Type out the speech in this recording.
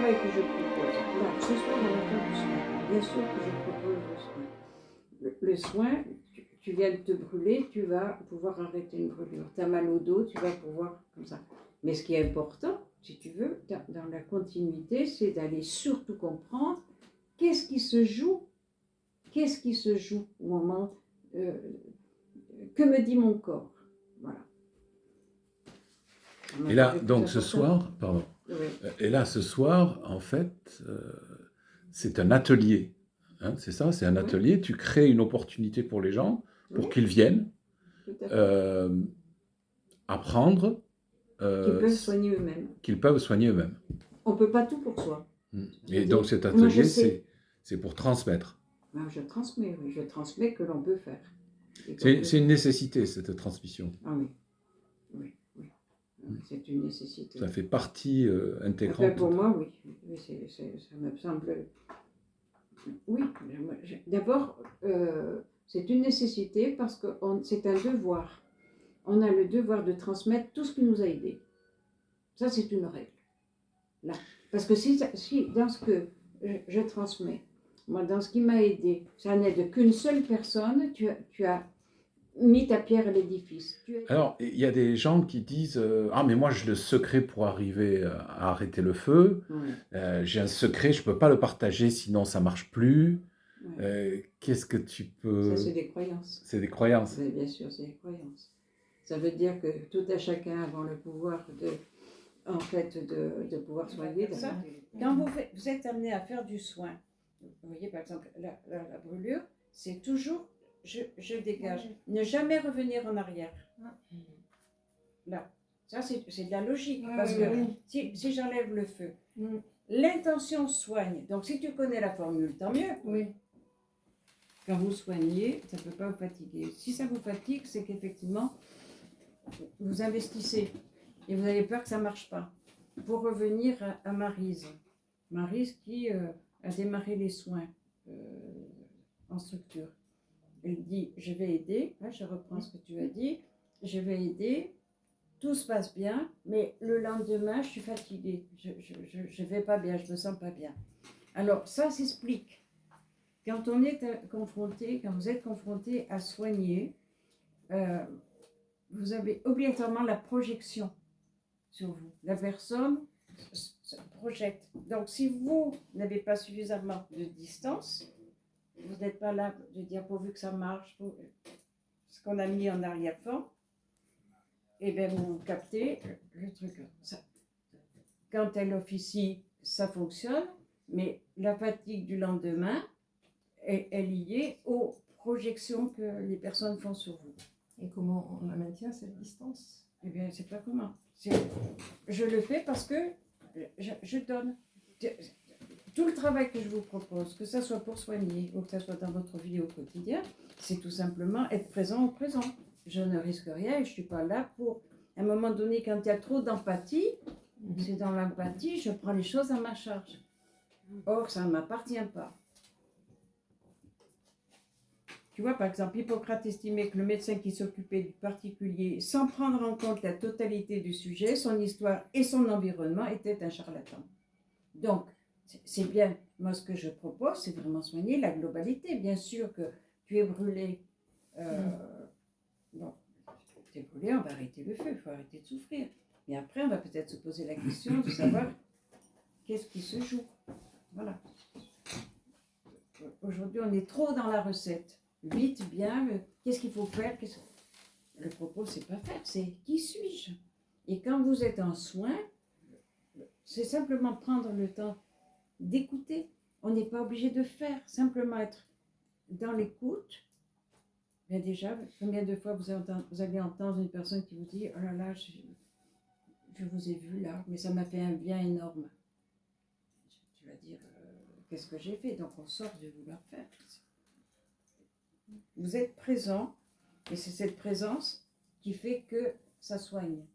travail que je propose, là, ce soir, on va faire du soin. Bien sûr que je propose le soin. Le soin, tu viens de te brûler, tu vas pouvoir arrêter une brûlure. Tu as mal au dos, tu vas pouvoir comme ça. Mais ce qui est important, si tu veux, dans la continuité, c'est d'aller surtout comprendre qu'est-ce qui se joue au moment, que me dit mon corps. Voilà. Et là, donc ce soir, pardon. Oui. Et là, ce soir, en fait, c'est un atelier. Hein, c'est ça, c'est un atelier. Oui. Tu crées une opportunité pour les gens, pour qu'ils viennent apprendre. Qu'ils peuvent soigner eux-mêmes. Qu'ils peuvent soigner eux-mêmes. On ne peut pas tout pour soi. Et donc cet atelier, c'est pour transmettre. Je transmets, oui. Je transmets que l'on peut faire. C'est une nécessité, cette transmission. Ah oui. Oui, oui. C'est une nécessité. Ça fait partie intégrante. Enfin, pour moi, oui. Ça me semble... Oui. D'abord, c'est une nécessité parce que c'est un devoir. On a le devoir de transmettre tout ce qui nous a aidés. Ça, c'est une règle. Là. Parce que si dans ce que je transmets, moi, dans ce qui m'a aidé, ça n'aide qu'une seule personne, tu as mis ta pierre à l'édifice. Alors, il y a des gens qui disent ah, mais moi, j'ai le secret pour arriver à arrêter le feu. Ouais. J'ai un secret, je ne peux pas le partager, sinon ça ne marche plus. Ouais. Qu'est-ce que tu peux... Ça, c'est des croyances. C'est des croyances. Mais bien sûr, c'est des croyances. Ça veut dire que tout à chacun a le pouvoir de pouvoir soigner. Ça, quand vous êtes amené à faire du soin, vous voyez par exemple la brûlure, c'est toujours je dégage. Oui. Ne jamais revenir en arrière. Là, ça c'est de la logique. Oui, parce que si j'enlève le feu, l'intention soigne. Donc si tu connais la formule, tant mieux. Oui. Quand vous soignez, ça ne peut pas vous fatiguer. Si ça vous fatigue, c'est qu'effectivement, vous investissez. Et vous avez peur que ça ne marche pas. Pour revenir à Maryse. Maryse qui a démarré les soins en structure. Elle dit, je vais aider, je reprends ce que tu as dit, je vais aider, tout se passe bien, mais le lendemain, je suis fatiguée, je ne vais pas bien, je ne me sens pas bien. Alors, ça s'explique. Quand on est confronté, quand vous êtes confronté à soigner, vous avez obligatoirement la projection sur vous. La personne se projette. Donc, si vous n'avez pas suffisamment de distance, vous n'êtes pas là de dire pourvu que ça marche, ce qu'on a mis en arrière-plan, et bien vous captez le truc. Ça, quand elle officie, ça fonctionne, mais la fatigue du lendemain est liée aux projections que les personnes font sur vous. Et comment on la maintient, cette distance? Eh bien, je ne sais pas comment. Je le fais parce que je donne. Tout le travail que je vous propose, que ce soit pour soigner ou que ce soit dans votre vie au quotidien, c'est tout simplement être présent au présent. Je ne risque rien et je ne suis pas là pour... À un moment donné, quand il y a trop d'empathie, c'est dans l'empathie, je prends les choses à ma charge. Or, ça ne m'appartient pas. Tu vois, par exemple, Hippocrate estimait que le médecin qui s'occupait du particulier, sans prendre en compte la totalité du sujet, son histoire et son environnement, était un charlatan. Donc, c'est bien, moi ce que je propose, c'est vraiment soigner la globalité. Bien sûr que tu es brûlé, bon, tu es brûlé, on va arrêter le feu, il faut arrêter de souffrir. Mais après, on va peut-être se poser la question de savoir qu'est-ce qui se joue. Voilà. Aujourd'hui, on est trop dans la recette. Vite, bien, qu'est-ce qu'il faut faire? Le propos, c'est pas faire, c'est qui suis-je? Et quand vous êtes en soin, c'est simplement prendre le temps d'écouter. On n'est pas obligé de faire, simplement être dans l'écoute. Bien déjà, combien de fois vous allez entendre une personne qui vous dit « Oh là là, je vous ai vu là, mais ça m'a fait un bien énorme. » Tu vas dire « Qu'est-ce que j'ai fait ?» Donc on sort de vouloir faire. Vous êtes présent, et c'est cette présence qui fait que ça soigne.